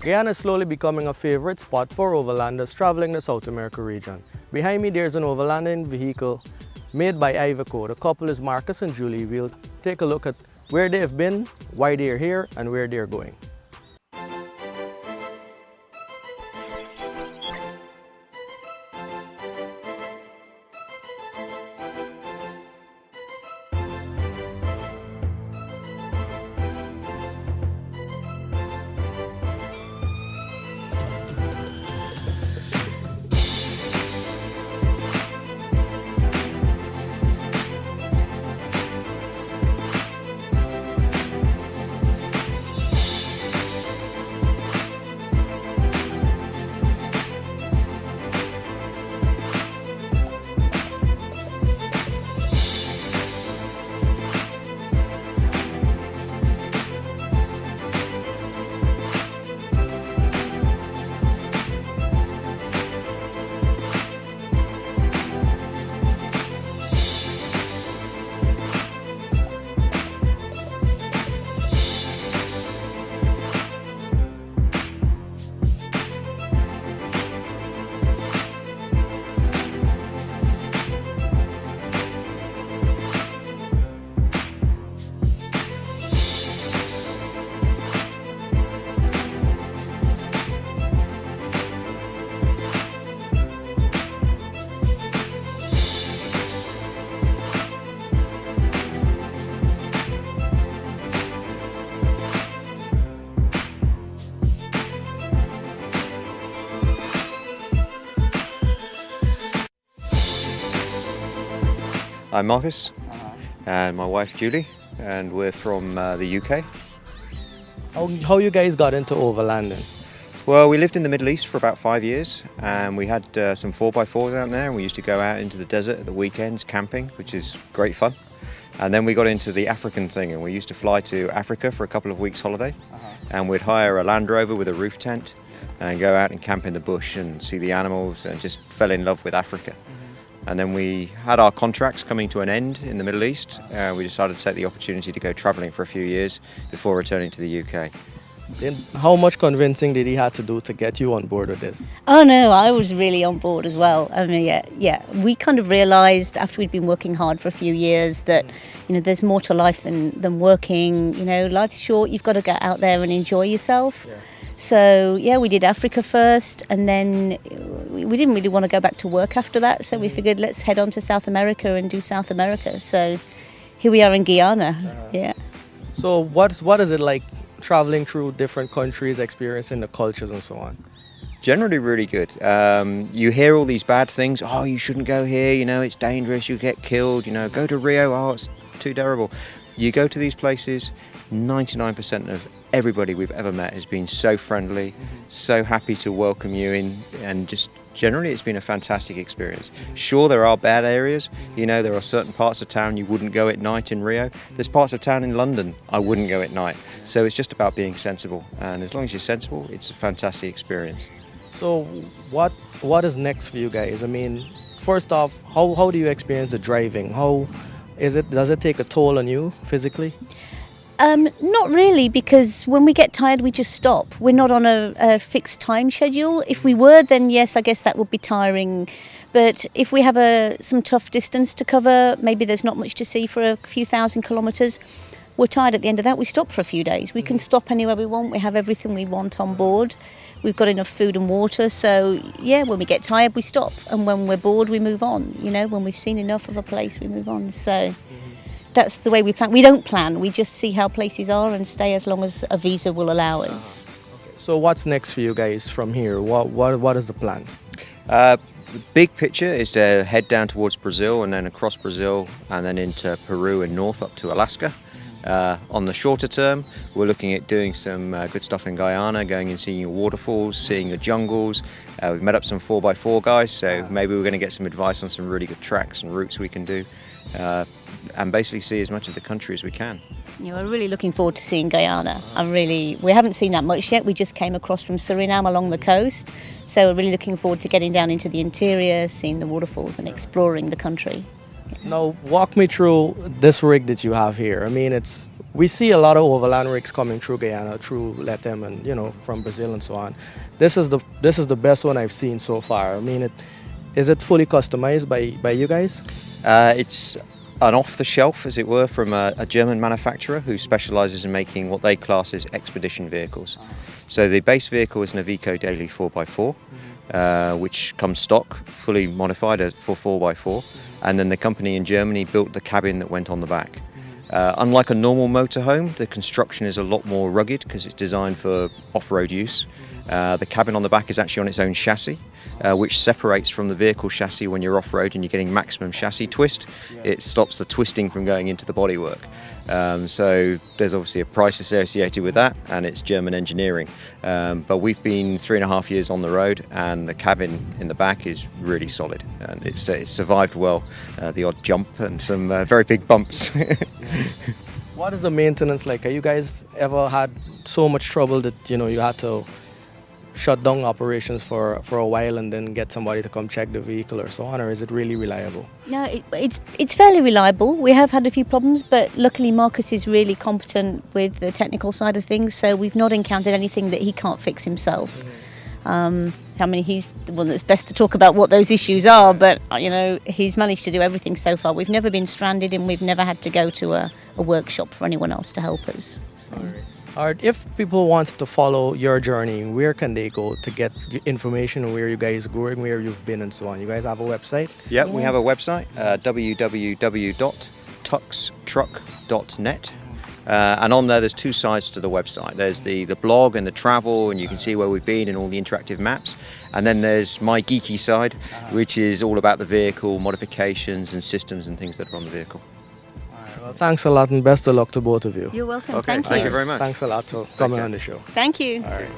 Guyana is slowly becoming a favorite spot for overlanders traveling the South America region. Behind me there's an overlanding vehicle made by IVECO. The couple is Marcus and Julie. We'll take a look at where they have been, why they're here, and where they're going. I'm Marcus and my wife Julie, and we're from the UK. How you guys got into overlanding? Well, we lived in the Middle East for about 5 years, and we had some 4x4s out there, and we used to go out into the desert at the weekends camping, which is great fun. And then we got into the African thing, and we used to fly to Africa for a couple of weeks holiday, and we'd hire a Land Rover with a roof tent and go out and camp in the bush and see the animals, and just fell in love with Africa. And then we had our contracts coming to an end in the Middle East. We decided to take the opportunity to go travelling for a few years before returning to the UK. Then how much convincing did he have to do to get you on board with this? Oh no, I was really on board as well. I mean, yeah. We kind of realised after we'd been working hard for a few years that, there's more to life than working. Life's short. You've got to get out there and enjoy yourself. Yeah. So yeah, we did Africa first, and then we didn't really want to go back to work after that. So we figured let's head on to South America and do South America. So here we are in Guyana. Yeah. So what is it like traveling through different countries, experiencing the cultures and so on? Generally really good. You hear all these bad things. Oh, you shouldn't go here, it's dangerous, you get killed, go to Rio, oh, it's too terrible. You go to these places, 99% of everybody we've ever met has been so friendly, so happy to welcome you in, and just generally it's been a fantastic experience. Sure, there are bad areas, there are certain parts of town you wouldn't go at night in Rio. There's parts of town in London I wouldn't go at night. So it's just about being sensible, and as long as you're sensible, it's a fantastic experience. So what is next for you guys? I mean, first off, how do you experience the driving? Does it take a toll on you physically? Not really, because when we get tired, we just stop. We're not on a fixed time schedule. If we were, then yes, I guess that would be tiring. But if we have some tough distance to cover, maybe there's not much to see for a few thousand kilometres, we're tired at the end of that, we stop for a few days. We can stop anywhere we want. We have everything we want on board. We've got enough food and water. So, yeah, when we get tired, we stop. And when we're bored, we move on. When we've seen enough of a place, we move on. So that's the way we plan. We don't plan. We just see how places are and stay as long as a visa will allow us. Okay. So what's next for you guys from here? What is the plan? The big picture is to head down towards Brazil, and then across Brazil, and then into Peru and north up to Alaska. On the shorter term, we're looking at doing some good stuff in Guyana, going and seeing your waterfalls, seeing your jungles. We've met up some 4x4 guys, so maybe we're going to get some advice on some really good tracks and routes we can do, and basically see as much of the country as we can. Yeah, we're really looking forward to seeing Guyana. We haven't seen that much yet. We just came across from Suriname along the coast, so we're really looking forward to getting down into the interior, seeing the waterfalls and exploring the country. Now, walk me through this rig that you have here. I mean, we see a lot of overland rigs coming through Guyana, through Lethem, and from Brazil and so on. This is the best one I've seen so far. I mean, is it fully customized by you guys? It's an off-the-shelf, as it were, from a German manufacturer who specialises in making what they class as expedition vehicles. So the base vehicle is an IVECO Daily 4x4, which comes stock, fully modified for 4x4, and then the company in Germany built the cabin that went on the back. Unlike a normal motorhome, the construction is a lot more rugged because it's designed for off-road use. The cabin on the back is actually on its own chassis, which separates from the vehicle chassis when you're off-road and you're getting maximum chassis twist. It stops the twisting from going into the bodywork. So there's obviously a price associated with that, and it's German engineering. But we've been 3.5 years on the road, and the cabin in the back is really solid, and it's survived well the odd jump and some very big bumps. What is the maintenance like? Have you guys ever had so much trouble that you had to shut down operations for a while and then get somebody to come check the vehicle or so on, or is it really reliable? No, it's fairly reliable. We have had a few problems, but luckily Marcus is really competent with the technical side of things, so we've not encountered anything that he can't fix himself. He's the one that's best to talk about what those issues are, but he's managed to do everything so far. We've never been stranded, and we've never had to go to a workshop for anyone else to help us. So. All right, if people want to follow your journey, where can they go to get information on where you guys are going, where you've been and so on? You guys have a website? Yeah, we have a website, www.tuxtruck.net. And on there's two sides to the website. There's the blog and the travel, and you can see where we've been and all the interactive maps. And then there's my geeky side, which is all about the vehicle, modifications and systems and things that are on the vehicle. Well, thanks a lot, and best of luck to both of you. You're welcome. Okay, Thank you. thank you very much. Thanks a lot for coming on the show. Thank you. All right.